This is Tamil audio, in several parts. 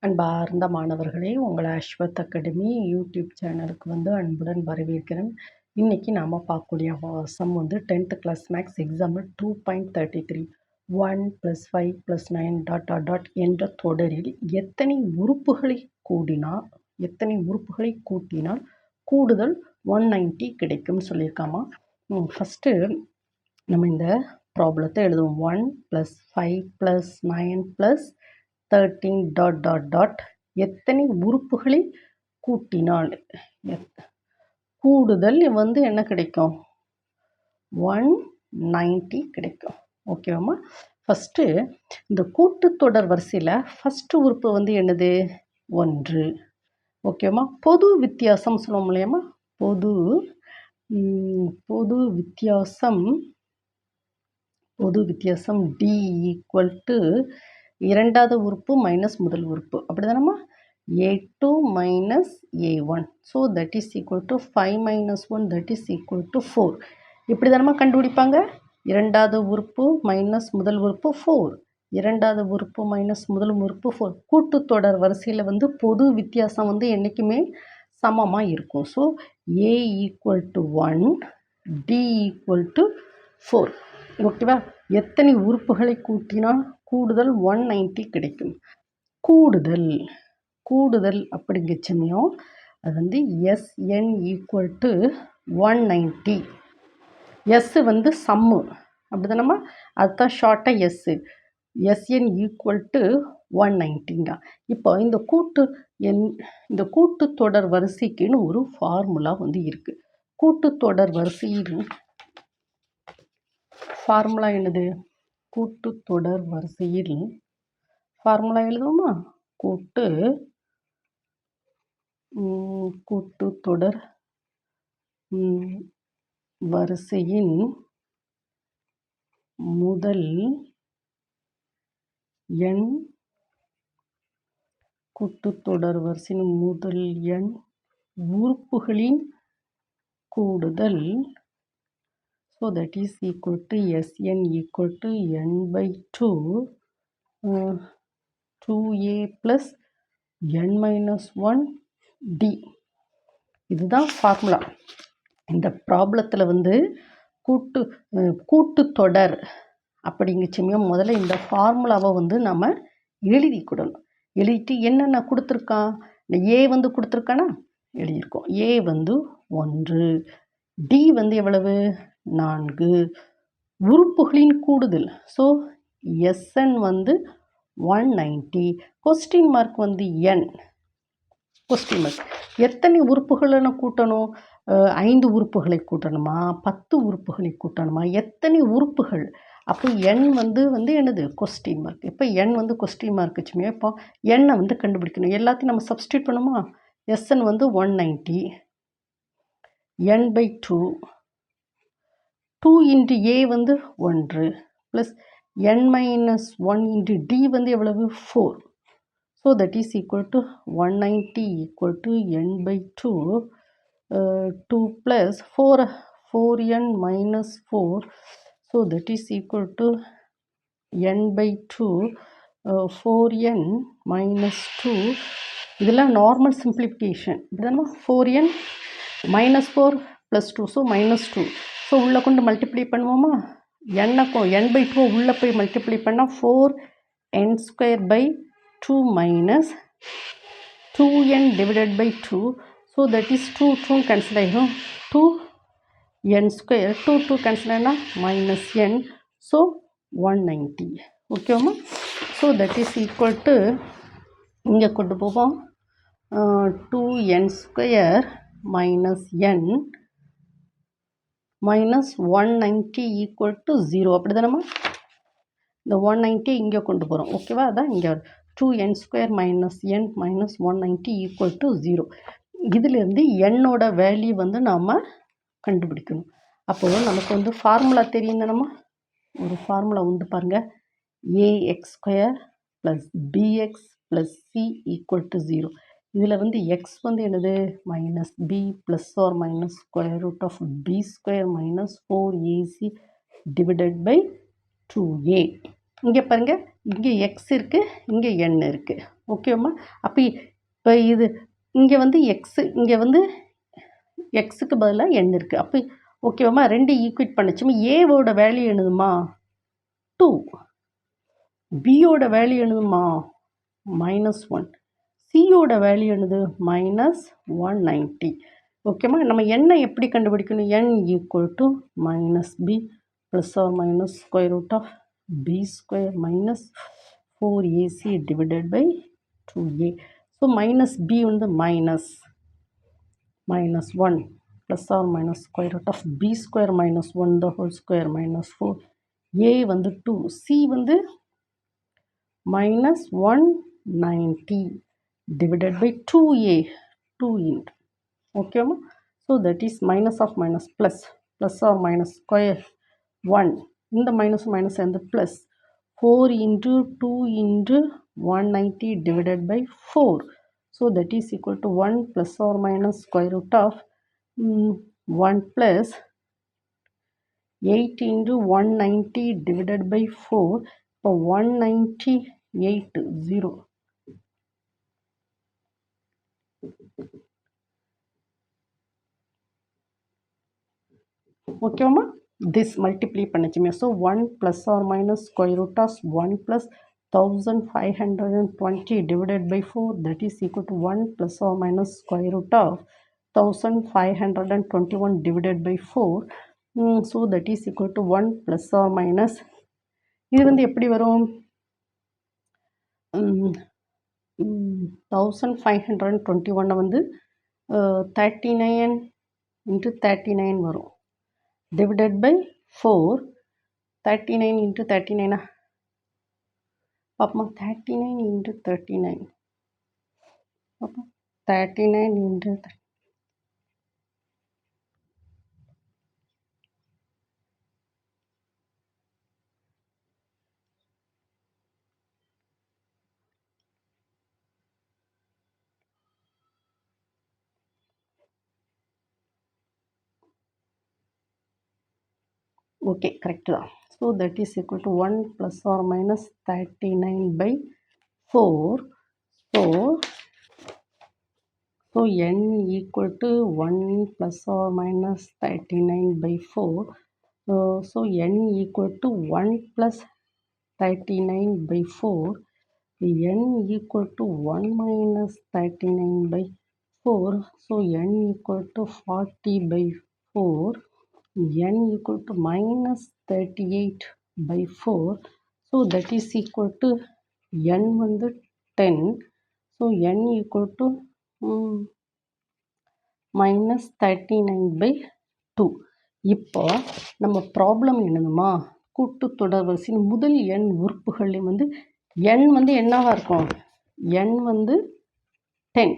அன்பார்ந்த மாணவர்களே, உங்களை அஸ்வத் அகாடமி யூடியூப் சேனலுக்கு அன்புடன் வரவேற்கிறேன். இன்றைக்கி நாம் பார்க்கக்கூடிய some 10th class maths example 2.33 1 + 5 + 9 ... என்ற தொடரில் எத்தனை உறுப்புகளை கூட்டினால் கூடுதல் 190 கிடைக்கும் சொல்லியிருக்காமா. ஃபஸ்ட்டு நம்ம இந்த ப்ராப்ளத்தை எழுதுவோம். 1 + 5 + 9 + 13 ... எத்தனை உறுப்புகளை கூட்டினால் கூடுதல் என்ன கிடைக்கும்? 190 கிடைக்கும். ஓகேவாம்மா? ஃபஸ்ட்டு இந்த கூட்டுத்தொடர் வரிசையில் ஃபஸ்ட்டு உறுப்பு என்னது? 1. ஓகேம்மா? பொது வித்தியாசம் சொல்லுவோம் இல்லையாம்மா? பொது வித்தியாசம் D = இரண்டாவது உறுப்பு மைனஸ் முதல் உறுப்பு. அப்படி தானம்மா? A2 - A1. So that is equal to 5 - 1 that is equal to 4. இப்படி தானம்மா கண்டுபிடிப்பாங்க. இரண்டாவது உறுப்பு மைனஸ் முதல் உறுப்பு 4. இரண்டாவது உறுப்பு மைனஸ் முதல் உறுப்பு 4. கூட்டுத்தொடர் வரிசையில் பொது வித்தியாசம் என்றைக்குமே சமமாக இருக்கும். So A = 1, D = 4. ஓகேவா? எத்தனை உறுப்புகளை கூட்டினால் கூடுதல் 190 கிடைக்கும்? கூடுதல் அப்படிங்கிற சமயம் அது SN = 190. S சம்மு, அப்படி தானம்மா? அதுதான் ஷார்ட்டாக SN = 190. இப்போ இந்த கூட்டுத்தொடர் வரிசைக்குன்னு ஒரு ஃபார்முலா இருக்குது. கூட்டுத்தொடர் வரிசையில் ஃபார்முலா என்னது? கூட்டுத்தொடர் வரிசையில் ஃபார்முலா எழுதுவோமா? கூட்டுத்தொடர் வரிசையின் முதல் எண் உறுப்புகளின் கூடுதல். So that is equal to SN = n/2 2A + n - 1D. இதுதான் ஃபார்முலா. இந்த ப்ராப்ளத்தில் கூட்டுத்தொடர் அப்படிங்கிற சமயம் முதல்ல இந்த ஃபார்முலாவை நம்ம எழுதிக்கிடணும். எழுதிட்டு என்னென்ன கொடுத்துருக்கான்? A கொடுத்துருக்கானா? எழுதியிருக்கோம். A 1, D எவ்வளவு? 4. உறுப்புகளின் கூடுதல். So SN 190. Question mark N. Question mark. எத்தனை உறுப்புகளை கூட்டணும்? 5 உறுப்புகளை கூட்டணுமா? 10 உறுப்புகளை கூட்டணுமா? எத்தனை உறுப்புகள்? அப்போ N என்னது? Question mark. இப்போ N கொஸ்டின் மார்க் வச்சுமே. இப்போ N கண்டுபிடிக்கணும். எல்லாத்தையும் நம்ம சப்ஸ்டியூட் பண்ணுமா? SN 190 n/2 2 × A 1 plus n - 1 × D எவ்வளவு? 4. So that is equal to 190 = n/2 2 + 4n - 4. So that is equal to n/2 4n - 2. இதெல்லாம் நார்மல் சிம்பிளிஃபிகேஷன். இதுதானே 4n - 4 + 2. ஸோ -2. ஸோ உள்ளே கொண்டு மல்டிப்ளை பண்ணுவோமா? n/2 உள்ளே போய் மல்டிப்ளை பண்ணால் 4n² - 2n / 2. So that is 2 cancel ஆகிடும். 2n². 2 கேன்சல் ஆனால் -n. ஸோ 190. ஓகேவாம்மா? So that is equal to இங்கே கொண்டு போவோம். 2n² - n -190 = 0. அப்படி தானேம்மா? இந்த 190 இங்கே கொண்டு போகிறோம். ஓகேவா? அதான் இங்கே 2n² - n -190 = 0. இதிலேருந்து என்னோட வேல்யூ நாம் கண்டுபிடிக்கணும். அப்போது நமக்கு ஃபார்முலா தெரியும் தானம்மா? ஒரு ஃபார்முலா பாருங்கள். ax² + bx + c = 0. இதில் x என்னது? -b ± √b² - 4ac / 2a. இங்கே பாருங்கள், இங்கே எக்ஸ் இருக்குது, இங்கே என் இருக்குது. ஓகேம்மா? அப்போ இப்போ இது இங்கே வந்து எக்ஸு, இங்கே வந்து எக்ஸுக்கு பதிலாக என் இருக்குது. அப்போ ஓகேவாம்மா? 2 ஈக்குவேட் பண்ணிச்சுமா. ஏவோட வேல்யூ என்னதுமா? 2. பியோட வேல்யூ என்னதுமா? -1. சியோட வேல்யூ என்னது? -190. ஓகேம்மா? நம்ம எண்ணை எப்படி கண்டுபிடிக்கணும்? n equal to -b plus or minus square root of b square minus 4ac divided by 2a. So -b வந்து -1 plus or minus square root of b square minus 1 the whole square minus 4. a வந்து 2. c வந்து -190 divided by 2a, 2 into. Okay, so that is minus of minus plus, plus or minus square 1. In the minus minus and the plus 4 into 2 into 190 divided by 4. So that is equal to 1 plus or minus square root of 1 plus 8 into 190 divided by 4. So 198 0. Okay, mama? This multiply பண்ணிச்சுமே. So 1 plus or minus square root of 1 plus 1520 divided by 4, that is equal to 1 plus or minus square root of 1521 divided by 4. So that is equal to 1 plus or minus, இது வந்து எப்படி வரும்? 1521 வந்து 39 into 39 வரும். Divided by 4, 39 into 39. Papa, 39 into 39. Papa, 39 into 39. Okay, correct. So that is equal to 1 plus or minus 39 by 4. So n equal to 1 plus or minus 39 by 4. So n equal to 1 plus 39 by 4. n equal to 1 minus 39 by 4. So n equal to 40 by 4. n equal to minus 38 by 4. So that is equal to n வந்து 10. So n equal to minus 39 by 2. இப்போ நம்ம ப்ராப்ளம் என்னதுமா? கூட்டுத்தொடர் வரிசையின் முதல் n உறுப்புகளில் வந்து n வந்து என்னவா இருக்கும்? n வந்து 10.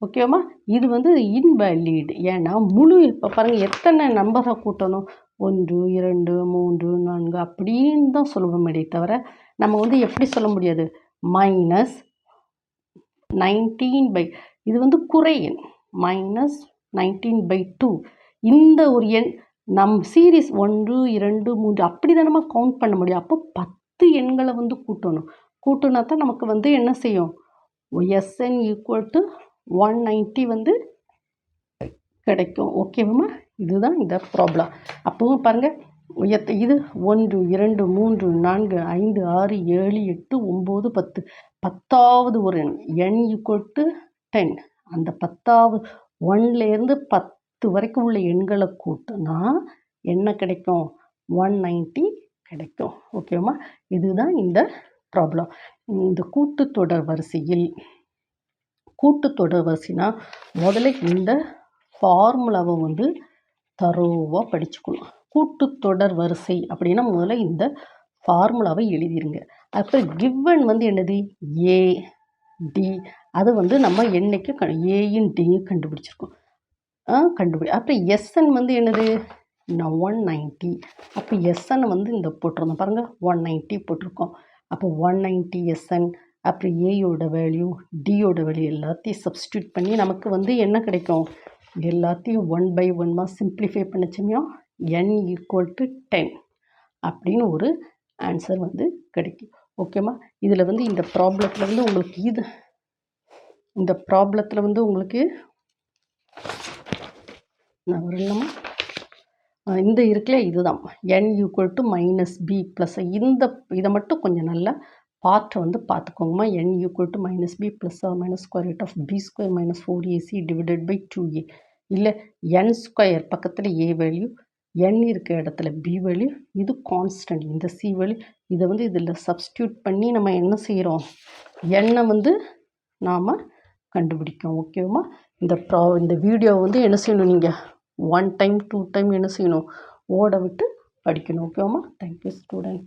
ஓகேவா? இது வந்து இன்வேலிட். ஏன்னா முழு இப்போ பாருங்கள், எத்தனை நம்பரை கூட்டணும்? 1 2 3 4 அப்படின்னு தான் சொல்லுவோமே தவிர நம்ம வந்து எப்படி சொல்ல முடியாது? -19 by, இது வந்து குறை எண். -19 by 2. இந்த ஒரு எண் நம் சீரீஸ் 1 2 3 அப்படி தான் நம்ம கவுண்ட் பண்ண முடியும். அப்போ 10 எண்களை வந்து கூட்டணும். கூட்டினா தான் நமக்கு வந்து என்ன செய்யும்? SN ஈக்குவல் டு 190 வந்து கிடைக்கும். ஓகேவாம்மா? இதுதான் இந்த ப்ராப்ளம். அப்பவும் பாருங்கள், இது 1 2 3 4 5 6 7 8 9 10. 10வது ஒரு எண் n ஈக்குவல் டு 10. அந்த 10வது 1லேருந்து 10 வரைக்கும் உள்ள எண்களை கூட்டினா என்ன கிடைக்கும்? 190 கிடைக்கும். ஓகேவாம்மா? இதுதான் இந்த ப்ராப்ளம். இந்த கூட்டுத்தொடர் வரிசைனா முதல்ல இந்த ஃபார்முலாவை வந்து தரோவாக படிச்சுக்கணும். கூட்டுத்தொடர் வரிசை அப்படின்னா முதல்ல இந்த ஃபார்முலாவை எழுதிருங்க. அப்புறம் கிவன் வந்து என்னது? ஏ டி. அதை வந்து நம்ம என்னைக்கு ஏயும் டியும் கண்டுபிடிச்சிருக்கோம். அப்புறம் எஸ்என் வந்து என்னது? 190. அப்போ எஸ்என் வந்து இந்த போட்டிருந்தோம் பாருங்கள், 190 போட்டிருக்கோம். அப்போ 190 எஸ்என். அப்புறம் ஏயோட வேல்யூ டியோட வேல்யூ எல்லாத்தையும் சப்ஸ்டியூட் பண்ணி நமக்கு வந்து என்ன கிடைக்கும்? எல்லாத்தையும் 1 by 1 சிம்பிளிஃபை பண்ணிச்சோம்னா n ஈக்குவல் டு 10. அப்படின்னு ஒரு ஆன்சர் வந்து கிடைக்கும். ஓகேம்மா. இதில் வந்து இந்த ப்ராப்ளத்தில் வந்து உங்களுக்கு உங்களுக்கு நான் வரலாமா, இந்த இருக்குல்ல, இதுதான் n equal to -b plus இதை மட்டும் கொஞ்சம் நல்லா பார்ட்டை வந்து பார்த்துக்கோங்கம்மா. n equal to -b plus or minus square root of b square minus 4ac divided by 2a. இல்லை n ஸ்கொயர் பக்கத்தில் a வேல்யூ, n இருக்க இடத்துல b வேல்யூ, இது கான்ஸ்டன்ட் இந்த c வேல்யூ. இதை வந்து இதில் சப்ஸ்டியூட் பண்ணி நம்ம என்ன செய்கிறோம், n வந்து நாம் கண்டுபிடிக்கும். ஓகேவா? இந்த வீடியோ வந்து என்ன செய்யணும், நீங்கள் 1 டைம் 2 டைம் என்ன செய்யணும், ஓட விட்டு படிக்கணும். ஓகேவாம்மா? Thank you student.